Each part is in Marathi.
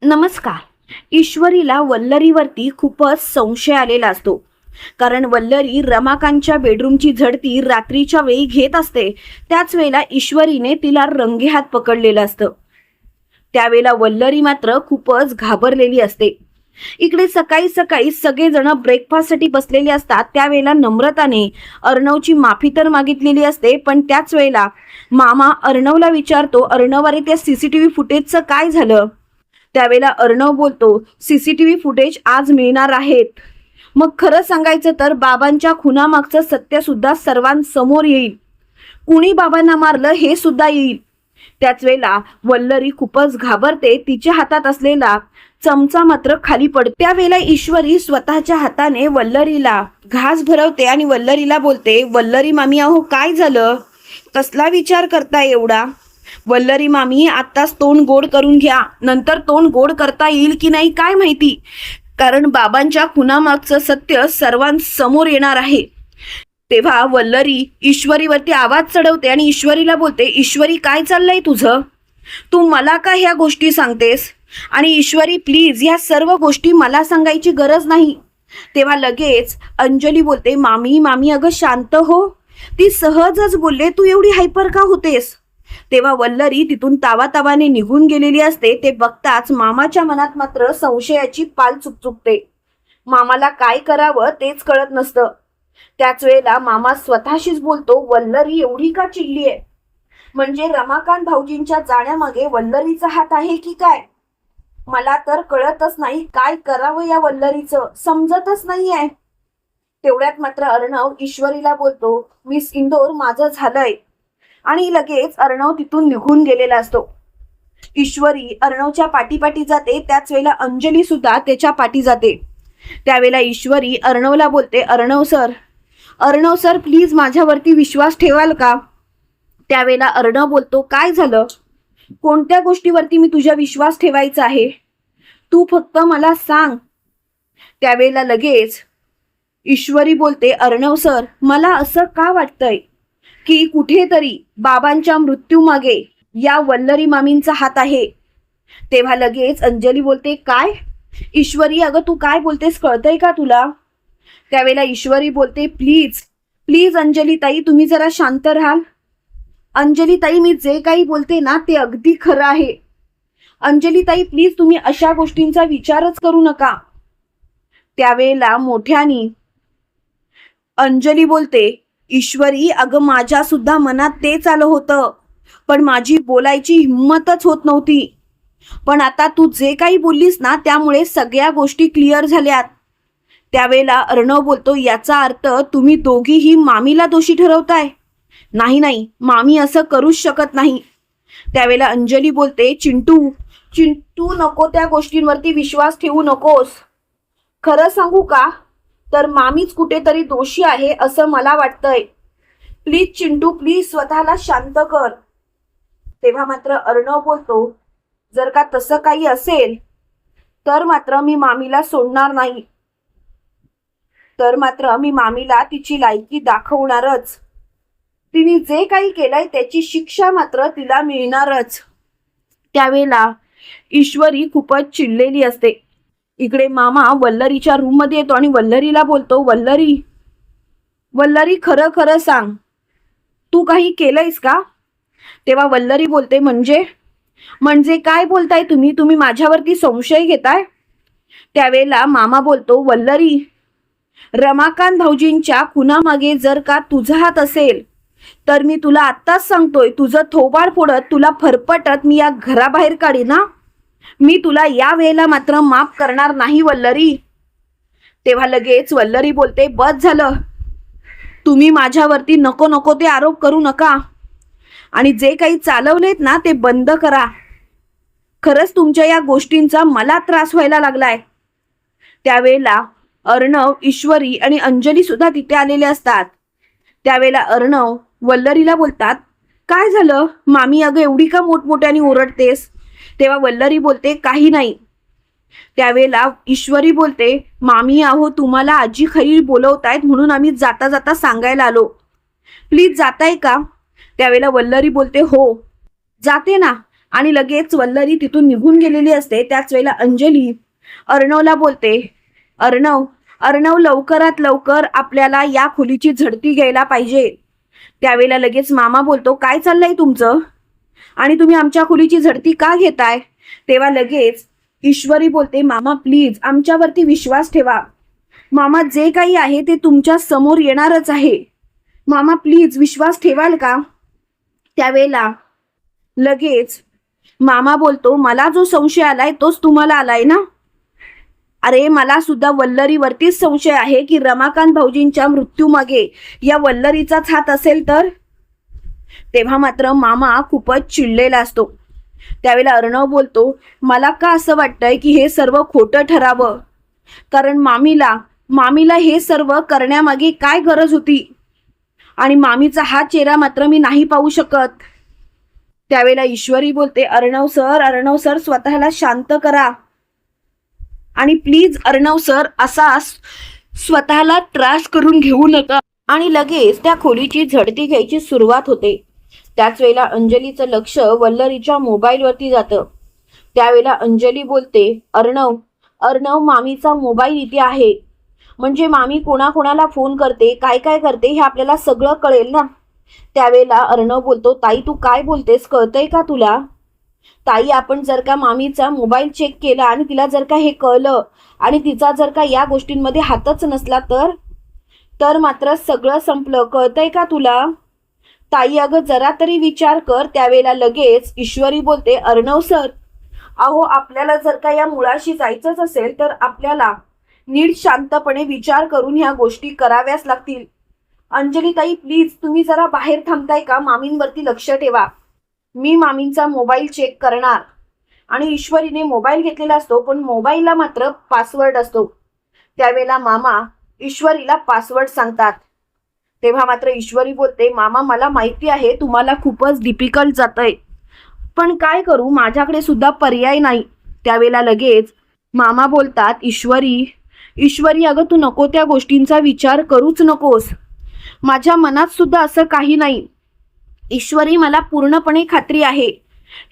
नमस्कार. ईश्वरीला वल्लरीवरती खूपच संशय आलेला असतो. कारण वल्लरी रमाकांतच्या बेडरूमची झडती रात्रीच्या वेळी घेत असते. त्याच वेळेला ईश्वरीने तिला रंगेहात पकडलेलं असतं. त्यावेळेला वल्लरी मात्र खूपच घाबरलेली असते. इकडे सकाळी सकाळी सगळेजण ब्रेकफास्टसाठी बसलेले असतात. त्यावेळेला नम्रताने अर्णवची माफी तर मागितलेली असते, पण त्याच वेळेला मामा अर्णवला विचारतो, अर्णव अरे त्या सीसीटीव्ही फुटेजचं काय झालं? त्यावेळेला अर्णव बोलतो, सीसीटीव्ही फुटेज आज मिळणार आहेत. मग खरं सांगायचं तर बाबांच्या खुनामागचं सत्य सुद्धा सर्वांसमोर येईल. कुणी बाबांना मारलं हे सुद्धा येईल. त्याच वेळेला वल्लरी खूपच घाबरते. तिच्या हातात असलेला चमचा मात्र खाली पडतो. त्यावेळेला ईश्वरी स्वतःच्या हाताने वल्लरीला घास भरवते आणि वल्लरीला बोलते, वल्लरी मामी अहो काय झालं? कसला विचार करताय एवढा? वल्लरी मामी आत्ताच तोंड गोड करून घ्या, नंतर तोंड गोड करता येईल की नाही काय माहिती, कारण बाबांच्या खुनामागचं सत्य सर्वांसमोर येणार आहे. तेव्हा वल्लरी ईश्वरीवरती आवाज चढवते आणि ईश्वरीला बोलते, ईश्वरी काय चाललंय तुझं? तू मला का ह्या गोष्टी सांगतेस? आणि ईश्वरी प्लीज ह्या सर्व गोष्टी मला सांगायची गरज नाही. तेव्हा लगेच अंजली बोलते, मामी मामी अगं शांत हो, ती सहजच बोलले, तू एवढी हायपर का होतेस? तेव्हा वल्लरी तिथून तावातावाने निघून गेलेली असते. ते बघताच मामाच्या मनात मात्र संशयाची पाल चुकचुकते. मामाला काय करावं तेच कळत नसतं. त्याच वेळेला मामा स्वतःशीच बोलतो, वल्लरी एवढी का चिडली आहे? म्हणजे रमाकांत भाऊजींच्या जाण्यामागे वल्लरीचा हात आहे की काय? मला तर कळतच नाही, काय करावं या वल्लरीचं समजतच नाहीये. तेवढ्यात मात्र अर्णव ईश्वरीला बोलतो, मिस इंदोर माझं झालंय, आणि लगेच अर्णव तिथून निघून गेलेला असतो. ईश्वरी अर्णवच्या पाठीपाठी जाते. त्याच वेळेला अंजली सुद्धा त्याच्या पाठी जाते. त्यावेळेला ईश्वरी अर्णवला बोलते, अर्णव सर प्लीज माझ्यावरती विश्वास ठेवाल का? त्यावेळेला अर्णव बोलतो, काय झालं? कोणत्या गोष्टीवरती मी तुझा विश्वास ठेवायचा आहे? तू फक्त मला सांग. त्यावेळेला लगेच ईश्वरी बोलते, अर्णव सर मला असं का वाटतंय की कुठेतरी बाबांच्या मृत्यूमागे या वल्लरी मामींचा हात आहे. तेव्हा लगेच अंजली बोलते, काय? ईश्वरी अगं तू काय बोलतेस, कळतंय का तुला? त्यावेळेला ईश्वरी बोलते, प्लीज प्लीज अंजली ताई तुम्ही जरा शांत राहाल. अंजली ताई मी जे काही बोलते ना ते अगदी खरं आहे. अंजली ताई प्लीज तुम्ही अशा गोष्टींचा विचारच करू नका. त्यावेळेला मोठ्यानी अंजली बोलते, ईश्वरी अगं माझ्या सुद्धा मनात तेच आलं होतं, पण माझी बोलायची हिंमतच होत नव्हती. पण आता तू जे काही बोललीस ना त्यामुळे सगळ्या गोष्टी क्लिअर झाल्यात. त्यावेळेला अर्णव बोलतो, याचा अर्थ तुम्ही दोघीही मामीला दोषी ठरवताय? नाही मामी असं करूच शकत नाही. त्यावेळेला अंजली बोलते, चिंटू नको त्या गोष्टींवरती विश्वास ठेवू नकोस. खरं सांगू का तर मामीच कुठेतरी दोषी आहे असं मला वाटतंय. प्लीज चिंटू प्लीज स्वतःला शांत कर. तेव्हा मात्र अर्णव बोलतो, जर का तसं काही असेल तर मात्र मी मामीला सोडणार नाही. तर मात्र मी मामीला तिची लायकी दाखवणारच. तिने जे काही केलंय त्याची शिक्षा मात्र तिला मिळणारच. त्यावेळेला ईश्वरी खूपच चिडलेली असते. इकडे मामा वल्लरीच्या रूम मध्ये येतो आणि वल्लरीला बोलतो, वल्लरी खरं सांग, तू काही केलंयस का? तेव्हा वल्लरी बोलते, म्हणजे काय बोलताय तुम्ही माझ्यावरती संशय घेताय? त्यावेळेला मामा बोलतो, वल्लरी रमाकांत भाऊजींच्या खुनामागे जर का तुझा हात असेल तर मी तुला आत्ताच सांगतोय, तुझं थोबाड फोडत तुला फरफटत मी या घराबाहेर काढीन ना. मी तुला या वेळेला मात्र माफ करणार नाही वल्लरी. तेव्हा लगेच वल्लरी बोलते, बस झालं, तुम्ही माझ्यावरती नको ते आरोप करू नका आणि जे काही चालवलेत ना ते बंद करा. खरंच तुमच्या या गोष्टींचा मला त्रास व्हायला लागलाय. त्यावेळेला अर्णव, ईश्वरी आणि अंजली सुद्धा तिथे आलेले असतात. त्यावेळेला अर्णव वल्लरीला बोलतात, काय झालं मामी अगं एवढी का मोठमोठ्याने ओरडतेस? तेव्हा वल्लरी बोलते, काही नाही. त्यावेळेला ईश्वरी बोलते, मामी अहो तुम्हाला आजी खरी बोलवतायत म्हणून आम्ही जाता जाता सांगायला आलो, प्लीज जाताय का? त्यावेळेला वल्लरी बोलते, हो जाते ना, आणि लगेच वल्लरी तिथून निघून गेलेली असते. त्याच वेळेला अंजली अर्णवला बोलते, अर्णव अर्णव लवकरात लवकर आपल्याला या खोलीची झडती घ्यायला पाहिजे. त्यावेळेला लगेच मामा बोलतो, काय चाललंय तुमचं आणि तुम्ही आमच्या खोलीची झडती का घेताय? तेव्हा लगेच ईश्वरी बोलते, मामा प्लीज आमच्यावरती विश्वास ठेवा. मामा जे काही आहे ते तुमच्या समोर येणारच आहे. मामा प्लीज विश्वास ठेवाल का? त्यावेळेला लगेच मामा बोलतो, मला जो संशय आलाय तोच तुम्हाला आलाय ना? अरे मला सुद्धा वल्लरीवरतीच संशय आहे की रमाकांत भाऊजींच्या मृत्यूमागे या वल्लरीचाच हात असेल तर. तेव्हा मात्र मामा खूपच चिडलेला असतो. त्यावेळेला अर्णव बोलतो, मला का असं वाटतंय की हे सर्व खोटं ठरावं, कारण मामीला हे सर्व करण्यामागे काय गरज होती आणि मामीचा हा चेहरा मात्र मी नाही पाहू शकत. त्यावेळेला ईश्वरी बोलते, अर्णव सर स्वतःला शांत करा आणि प्लीज अर्णव सर असा स्वतःला त्रास करून घेऊ नका. आणि लगेच त्या खोलीची झडती घ्यायची सुरुवात होते. त्याच वेळेला अंजलीचं लक्ष वल्लरीच्या मोबाईलवरती जातं. त्यावेळेला अंजली बोलते, अर्णव मामीचा मोबाईल इथे आहे, म्हणजे मामी कोणाकोणाला फोन करते, काय काय करते हे आपल्याला सगळं कळेल ना. त्यावेळेला अर्णव बोलतो, ताई तू काय बोलतेस, कळतंय का तुला? ताई आपण जर का मामीचा मोबाईल चेक केला आणि तिला जर का हे कळलं आणि तिचा जर का या गोष्टींमध्ये हातच नसला तर मात्र सगळं संपलं, कळतंय का तुला? ताई अगं जरा तरी विचार कर. त्यावेळेला लगेच ईश्वरी बोलते, अर्णव सर अहो आपल्याला जर का या मुळाशी जायचंच असेल तर आपल्याला नीट शांतपणे विचार करून ह्या गोष्टी कराव्याच लागतील. अंजली ताई प्लीज तुम्ही जरा बाहेर थांबताय का? मामींवरती लक्ष ठेवा. मी मामींचा मोबाईल चेक करणार. आणि ईश्वरीने मोबाईल घेतलेला असतो पण मोबाईलला मात्र पासवर्ड असतो. त्यावेळेला मामा ईश्वरीला पासवर्ड सांगतात. तेव्हा मात्र ईश्वरी बोलते, मामा मला माहिती आहे तुम्हाला खूपच डिफिकल्ट जातंय, पण काय करू माझ्याकडे सुद्धा पर्याय नाही. त्यावेळेला लगेच मामा बोलतात, ईश्वरी अगं तू नको त्या गोष्टींचा विचार करूच नकोस. माझ्या मनात सुद्धा असं काही नाही. ईश्वरी मला पूर्णपणे खात्री आहे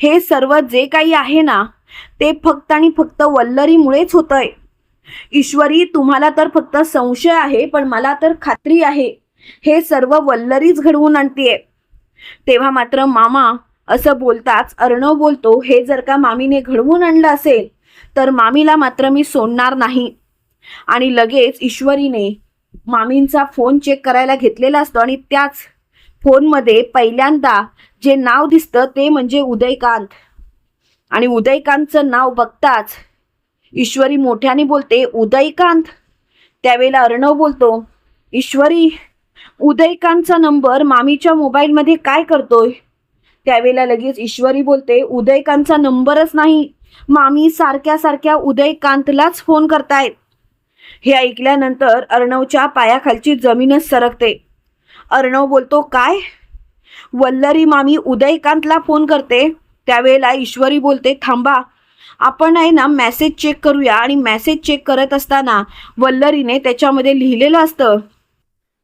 हे सर्व जे काही आहे ना ते फक्त आणि फक्त वल्लरीमुळेच होतंय. ईश्वरी तुम्हाला तर फक्त संशय आहे पण मला तर खात्री आहे हे सर्व वल्लरीच घडवून आणतीये. तेव्हा मात्र मामा असं बोलताच अर्णव बोलतो, हे जर का मामीने घडवून आणलं असेल तर मामीला मात्र मी सोडणार नाही. आणि लगेच ईश्वरीने मामींचा फोन चेक करायला घेतलेला असतो आणि त्याच फोनमध्ये पहिल्यांदा जे नाव दिसतं ते म्हणजे उदयकांत. आणि उदयकांतचं नाव बघताच ईश्वरी मोठ्याने बोलते, उदयकांत. त्यावेळेला अर्णव बोलतो, ईश्वरी उदयकांतचा नंबर मामीच्या मोबाईलमध्ये काय करतोय? त्यावेळेला लगेच ईश्वरी बोलते, उदयकांतचा नंबरच नाही, मामी सारख्या उदयकांतलाच फोन करतायत. हे ऐकल्यानंतर अर्णवच्या पायाखालची जमीनच सरकते. अर्णव बोलतो, काय? वल्लरी मामी उदयकांतला फोन करते? त्यावेळेला ईश्वरी बोलते, थांबा आपण आहे ना मेसेज चेक करूया. आणि मेसेज चेक करत असताना वल्लरीने त्याच्यामध्ये लिहिलेलं असतं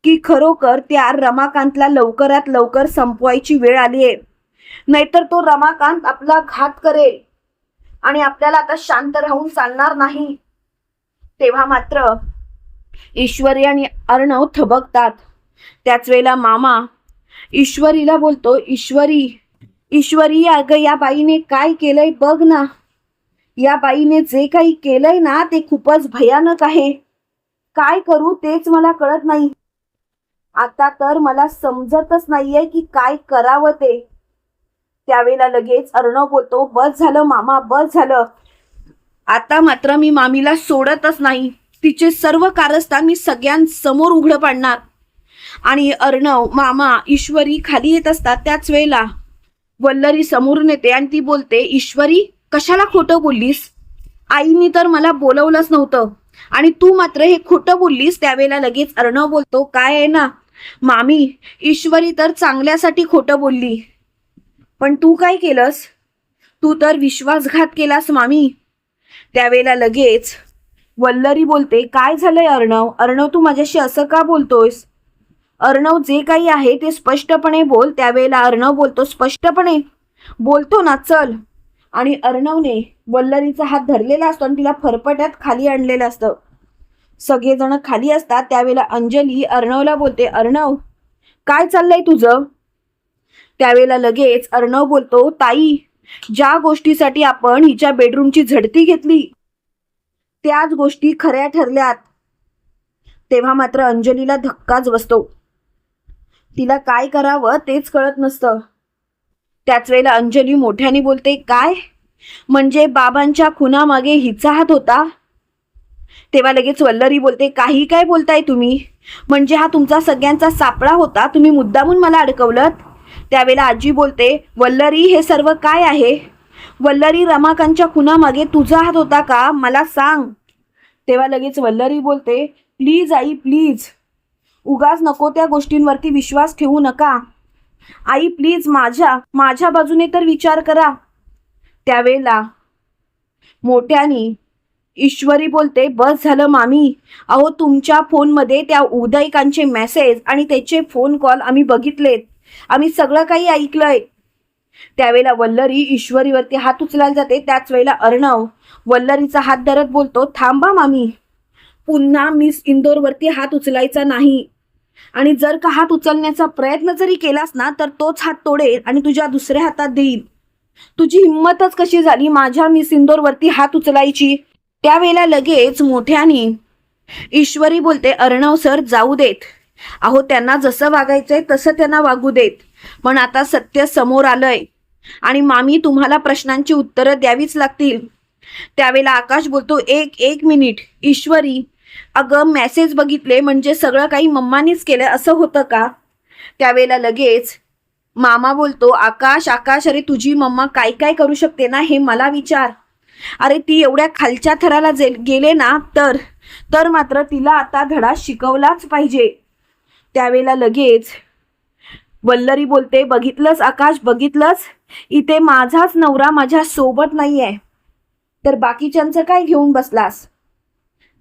की खरोखर त्या रमाकांतला लवकरात लवकर संपवायची वेळ आली आहे, नाहीतर तो रमाकांत आपला घात करेल आणि आपल्याला आता शांत राहून चालणार नाही. तेव्हा मात्र ईश्वरी आणि अर्णव थबकतात. त्याच वेळेला मामा ईश्वरीला बोलतो, ईश्वरी अगं या बाईने काय केलंय बघ ना. या बाईने जे काही केलंय ना ते खूपच भयानक आहे. काय करू तेच मला कळत नाही. आता तर मला समजतच नाहीये की काय करावं ते. त्यावेळेला लगेच अर्णव बोलतो, बस झालं मामा, बस झालं. आता मात्र मी मामीला सोडतच नाही. तिचे सर्व कारस्थान मी सगळ्यांसमोर उघडं पाडणार. आणि अर्णव, मामा, ईश्वरी खाली येत असतात. त्याच वेळेला वल्लरी समोरून येते आणि ती बोलते, ईश्वरी कशाला खोटं बोललीस? आईनी तर मला बोलवलंच नव्हतं आणि तू मात्र हे खोटं बोललीस. त्यावेळेला लगेच अर्णव बोलतो, काय आहे ना मामी, ईश्वरी तर चांगल्यासाठी खोटं बोलली, पण तू काय केलंस? तू तर विश्वासघात केलास मामी. त्यावेळेला लगेच वल्लरी बोलते, काय झालंय अर्णव तू माझ्याशी असं का बोलतोयस? अर्णव जे काही आहे ते स्पष्टपणे बोल. त्यावेळेला अर्णव बोलतो, स्पष्टपणे? बोलतो ना चल. आणि अर्णवने वल्लरीचा हात धरलेला असतो आणि तिला फरफट्यात खाली आणलेलं असतं. सगळेजण खाली असतात त्यावेळेला अंजली अर्णवला बोलते, अर्णव काय चाललंय तुझं? त्यावेळेला लगेच अर्णव बोलतो, ताई ज्या गोष्टीसाठी आपण हिच्या बेडरूमची झडती घेतली त्याच गोष्टी खऱ्या ठरल्यात. तेव्हा मात्र अंजलीला धक्काच बसतो. तिला काय करावं तेच कळत नसतं. त्याच वेळेला अंजली मोठ्याने बोलते, काय म्हणजे बाबांच्या खुनामागे हिचा हात होता? तेव्हा लगेच वल्लरी बोलते, काही काय बोलताय तुम्ही? म्हणजे हा तुमचा सगळ्यांचा सापळा होता, तुम्ही मुद्दामून मला अडकवलं? त्यावेळेला आजी बोलते, वल्लरी हे सर्व काय आहे? वल्लरी रमाकांतच्या खुनामागे तुझा हात होता का? मला सांग. तेव्हा लगेच वल्लरी बोलते, प्लीज आई प्लीज, उगाच नको त्या गोष्टींवरती विश्वास ठेवू नका. आई प्लीज माझ्या बाजूने तर विचार करा. त्यावेळेला मोठ्यानी ईश्वरी बोलते, बस झालं मामी. अहो तुमच्या फोनमध्ये त्या उदयकांचे मेसेज आणि त्याचे फोन कॉल आम्ही बघितलेत, आम्ही सगळं काही ऐकलंय. त्यावेळेला वल्लरी ईश्वरीवरती हात उचलायला जाते. त्याच वेळेला अर्णव वल्लरीचा हात धरत बोलतो, थांबा मामी, पुन्हा मिस इंदोरवरती हात उचलायचा नाही. आणि जर का हात उचलण्याचा प्रयत्न जरी केलास ना तर तोच हात तोडेल आणि तुझ्या दुसऱ्या हातात देईल. तुझी हिंमतच कशी झाली माझ्या मिस इंदोरवरती हात उचलायची? त्यावेळेला लगेच मोठ्याने ईश्वरी बोलते, अर्णव सर जाऊ देत. अहो त्यांना जसं वागायचंय तसं त्यांना वागू देत. पण आता सत्य समोर आलंय आणि मामी तुम्हाला प्रश्नांची उत्तरं द्यावीच लागतील. त्यावेळेला आकाश बोलतो, एक मिनिट ईश्वरी, अगं मेसेज बघितले म्हणजे सगळं काही मम्मानीच केलं असं होतं का? त्यावेळेला लगेच मामा बोलतो, आकाश अरे तुझी मम्मा काय काय करू शकते ना हे मला विचार. अरे ती एवढ्या खालच्या थराला गेले ना तर मात्र तिला आता धडा शिकवलाच पाहिजे. त्यावेळेला लगेच वल्लरी बोलते, बघितलंस आकाश, बघितलंस, इथे माझाच नवरा माझ्या सोबत नाहीये तर बाकीच्यांचं काय घेऊन बसलास?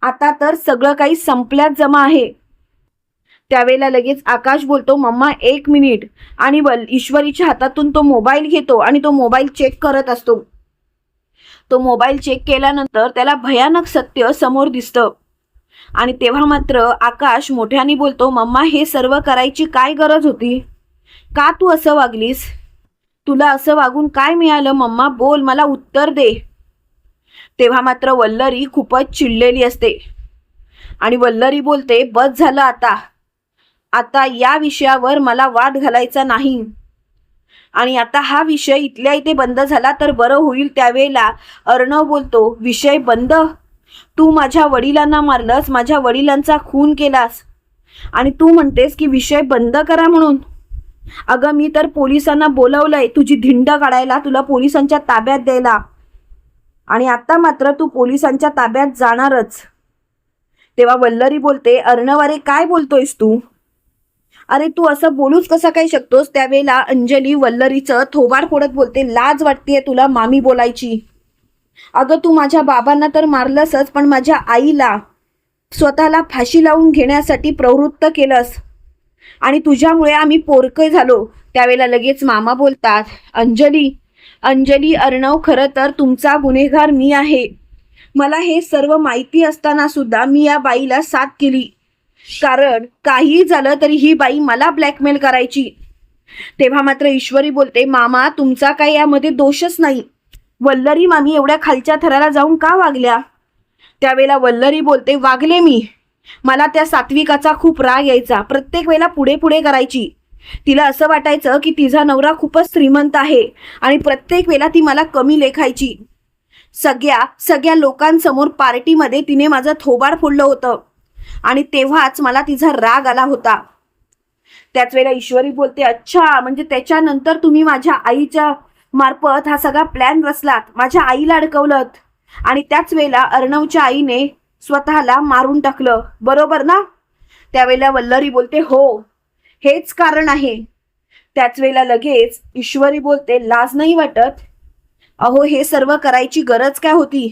आता तर सगळं काही संपल्यात जमा आहे. त्यावेळेला लगेच आकाश बोलतो, मम्मा 1 मिनिट. आणि ईश्वरीच्या हातातून तो मोबाईल घेतो आणि तो मोबाईल चेक करत असतो. तो मोबाईल चेक केल्यानंतर त्याला भयानक सत्य समोर दिसतं. आणि तेव्हा मात्र आकाश मोठ्याने बोलतो, मम्मा हे सर्व करायची काय गरज होती? का तू असं वागलीस? तुला असं वागून काय मिळालं मम्मा? बोल, मला उत्तर दे. तेव्हा मात्र वल्लरी खूपच चिडलेली असते आणि वल्लरी बोलते, बस झालं आता या विषयावर मला वाद घालायचा नाही आणि आता हा विषय इथल्या इथे बंद झाला तर बरं होईल. त्यावेळेला अर्णव बोलतो, विषय बंद? तू माझ्या वडिलांना मारलंस, माझ्या वडिलांचा खून केलास आणि तू म्हणतेस की विषय बंद करा म्हणून? अगं मी तर पोलिसांना बोलवलंय तुझी धिंड काढायला, तुला पोलिसांच्या ताब्यात द्यायला, आणि आता मात्र तू पोलिसांच्या ताब्यात जाणारच. तेव्हा वल्लरी बोलते, अर्णव अरे काय बोलतोयस तू? अरे तू असं बोलूच कसा काय शकतोस? त्यावेळेला अंजली वल्लरीचं थोबाड फोडत बोलते, लाज वाटतेय तुला मामी बोलायची? अगं तू माझ्या बाबांना तर मारलंसच पण माझ्या आईला स्वतःला फाशी लावून घेण्यासाठी प्रवृत्त केलंस आणि तुझ्यामुळे आम्ही पोरके झालो. त्यावेळेला लगेच मामा बोलतात, अंजली अर्णव खरं तर तुमचा गुन्हेगार मी आहे. मला हे सर्व माहिती असताना सुद्धा मी या बाईला साथ केली, कारण काही झालं तरी ही बाई मला ब्लॅकमेल करायची. तेव्हा मात्र ईश्वरी बोलते, मामा तुमचा काही यामध्ये दोषच नाही. वल्लरी मामी एवढ्या खालच्या थराला जाऊन का वागल्या? त्यावेळेला वल्लरी बोलते, वागले मी. मला त्या सात्विकाचा खूप राग यायचा, प्रत्येक वेळेला पुढे पुढे करायची. तिला असं वाटायचं की तिचा नवरा खूपच श्रीमंत आहे आणि प्रत्येक वेळेला ती मला कमी लेखायची. सगळ्या लोकांसमोर पार्टीमध्ये तिने माझं थोबाड फोडलं होतं आणि तेव्हाच मला तिचा राग आला होता. त्याच वेळेला ईश्वरी बोलते, अच्छा म्हणजे त्याच्यानंतर तुम्ही माझ्या आईच्या मार्फत हा सगळा प्लॅन रचलात, माझ्या आईला अडकवलं आणि त्याच वेळेला अर्णवच्या आईने स्वतःला मारून टाकलं, बरोबर ना? त्यावेळेला वल्लरी बोलते, हो हेच कारण आहे. त्याच वेळेला लगेच ईश्वरी बोलते, लाज नाही वाटत? अहो हे सर्व करायची गरज काय होती?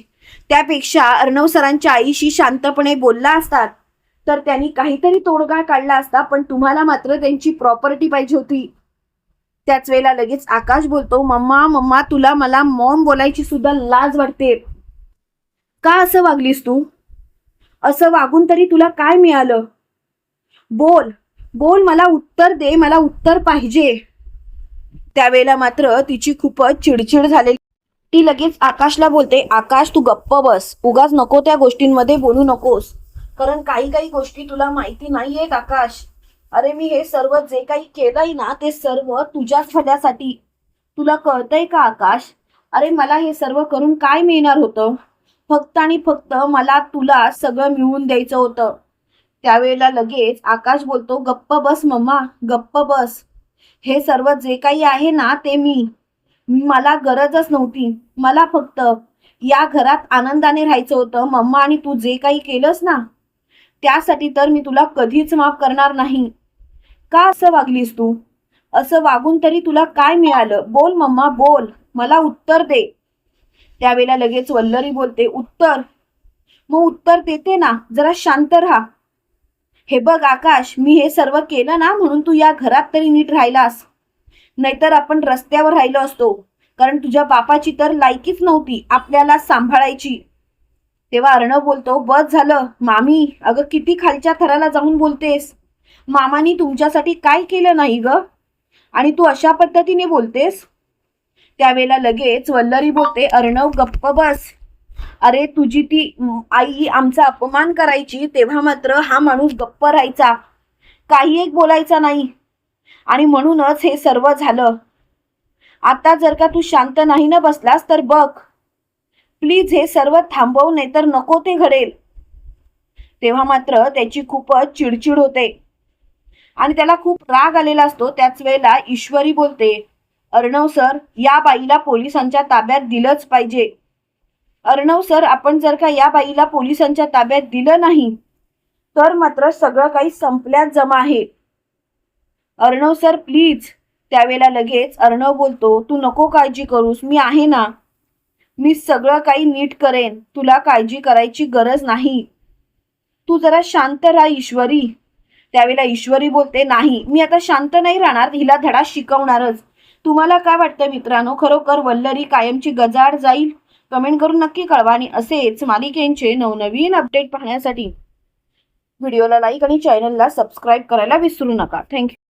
त्यापेक्षा अर्णव सरांच्या आईशी शांतपणे बोलला असतात तर त्यांनी काहीतरी तोडगा काढला असता, पण तुम्हाला मात्र त्यांची प्रॉपर्टी पाहिजे होती. त्याच वेळेला लगेच आकाश बोलतो, मम्मा मम्मा तुला मला मॉम बोलायची सुद्धा लाज वाटते. का असं वागलीस तू? असं वागून तरी तुला काय मिळालं? बोल बोल, मला उत्तर दे, मला उत्तर पाहिजे. त्यावेळेला मात्र तिची खूपच चिडचिड झालेली. ती लगेच आकाशला बोलते, आकाश तू गप्प बस, उगाच नको त्या गोष्टींमध्ये बोलू नकोस, कारण काही काही गोष्टी तुला माहिती नाहीयेत आकाश. अरे मी हे सर्व जे काही केलंय ना ते सर्व तुझ्याच भल्यासाठी. तुला कळतंय का आकाश? अरे मला हे सर्व करून काय मिळणार होतं? फक्त आणि फक्त मला तुला सगळं मिळवून द्यायचं होतं. त्यावेळेला लगेच आकाश बोलतो, गप्प बस मम्मा, गप्प बस. हे सर्व जे काही आहे ना ते मला गरजच नव्हती. मला फक्त या घरात आनंदाने राहायचं होतं मम्मा, आणि तू जे काही केलंस ना त्यासाठी तर मी तुला कधीच माफ करणार नाही. का असं वागलीस तू? असं वागून तरी तुला काय मिळालं? बोल मम्मा बोल, मला उत्तर दे. त्यावेळेला लगेच वल्लरी बोलते, उत्तर? मग उत्तर देते ना, जरा शांत राहा. हे बघ आकाश, मी हे सर्व केलं ना म्हणून तू या घरात तरी नीट राहिलास, नाहीतर आपण रस्त्यावर राहिलो असतो, कारण तुझ्या बापाची तर लायकीच नव्हती आपल्याला सांभाळायची. तेव्हा अर्णव बोलतो, बस झालं मामी, अगं किती खालच्या थराला जाऊन बोलतेस. मामानी तुमच्यासाठी काय केलं नाही ग, आणि तू अशा पद्धतीने बोलतेस? त्यावेळेला लगेच वल्लरी बोलते, अर्णव गप्प बस. अरे तुझी ती आई आमचा अपमान करायची तेव्हा मात्र हा माणूस गप्प राहायचा, काही एक बोलायचा नाही, आणि म्हणूनच हे सर्व झालं. आता जर का तू शांत नाही ना बसलास तर बघ, प्लीज हे सर्व थांबव, नाहीतर नको ते घडेल. तेव्हा मात्र त्याची खूपच चिडचिड होते आणि त्याला खूप राग आलेला असतो. त्याच वेळेला ईश्वरी बोलते, अर्णव सर, या बाईला पोलिसांच्या ताब्यात दिलंच पाहिजे. अर्णव सर, आपण जर का या बाईला पोलिसांच्या ताब्यात दिलं नाही तर मात्र सगळं काही संपल्यात जमा आहे. Arnav sir please. त्यावेळेला लगेच अर्णव बोलतो, तू नको काळजी करूस, मी आहे ना, मी सगळं काही नीट करेन, तुला काळजी करायची गरज नाही. तू जरा शांत राहा ईश्वरी. त्यावेळेला ईश्वरी बोलते, नाही मी आता शांत नाही राहणार, हिला धडा शिकवणारच. तुम्हाला काय वाटतं मित्रांनो, खरोखर वल्लरी कायमची गजाआड जाईल? कमेंट करून नक्की कळवा, आणि असेच मालिकेंचे नवनवीन अपडेट पाहण्यासाठी व्हिडिओला लाईक आणि चॅनलला सबस्क्राईब करायला विसरू नका. थँक्यू.